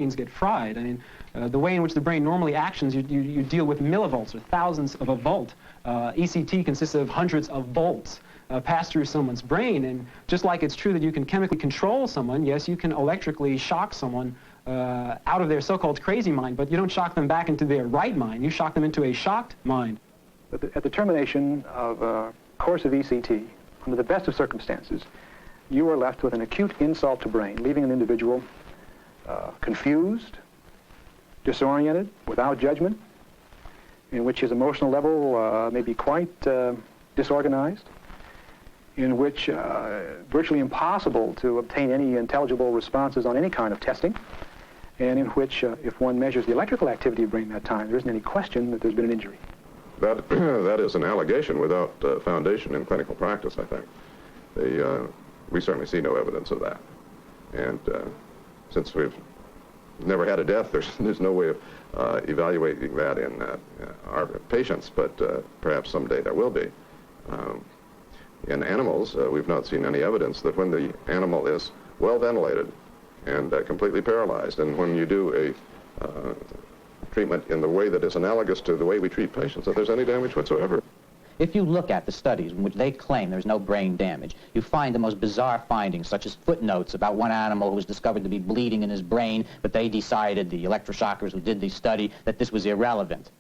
get fried. I mean, the way in which the brain normally actions, you deal with millivolts or thousands of a volt. ECT consists of hundreds of volts passed through someone's brain, and just like it's true that you can chemically control someone, yes, you can electrically shock someone out of their so-called crazy mind, but you don't shock them back into their right mind. You shock them into a shocked mind. At the termination of a course of ECT, under the best of circumstances, you are left with an acute insult to brain, leaving an individual confused, disoriented, without judgment, in which his emotional level may be quite disorganized, in which virtually impossible to obtain any intelligible responses on any kind of testing, and in which, if one measures the electrical activity of brain at that time, there isn't any question that there's been an injury. That is an allegation without foundation in clinical practice, I think. We certainly see no evidence of that. And since we've never had a death, there's no way of evaluating that in our patients, but perhaps someday there will be. In animals, we've not seen any evidence that when the animal is well ventilated and completely paralyzed, and when you do a treatment in the way that is analogous to the way we treat patients, that there's any damage whatsoever. If you look at the studies in which they claim there's no brain damage, you find the most bizarre findings, such as footnotes about one animal who was discovered to be bleeding in his brain, but they decided, the electroshockers who did the study, that this was irrelevant.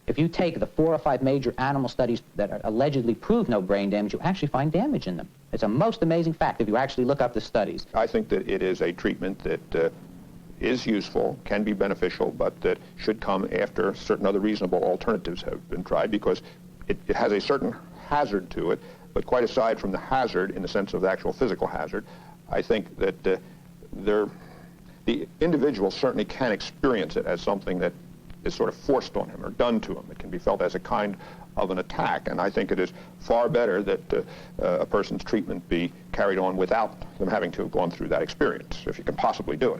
If you take the 4 or 5 major animal studies that allegedly prove no brain damage, you actually find damage in them. It's a most amazing fact if you actually look up the studies. I think that it is a treatment that is useful, can be beneficial, but that should come after certain other reasonable alternatives have been tried, because it has a certain hazard to it, but quite aside from the hazard in the sense of the actual physical hazard, I think that the individual certainly can experience it as something that is sort of forced on him or done to him. It can be felt as a kind of an attack, and I think it is far better that a person's treatment be carried on without them having to have gone through that experience, if you can possibly do it.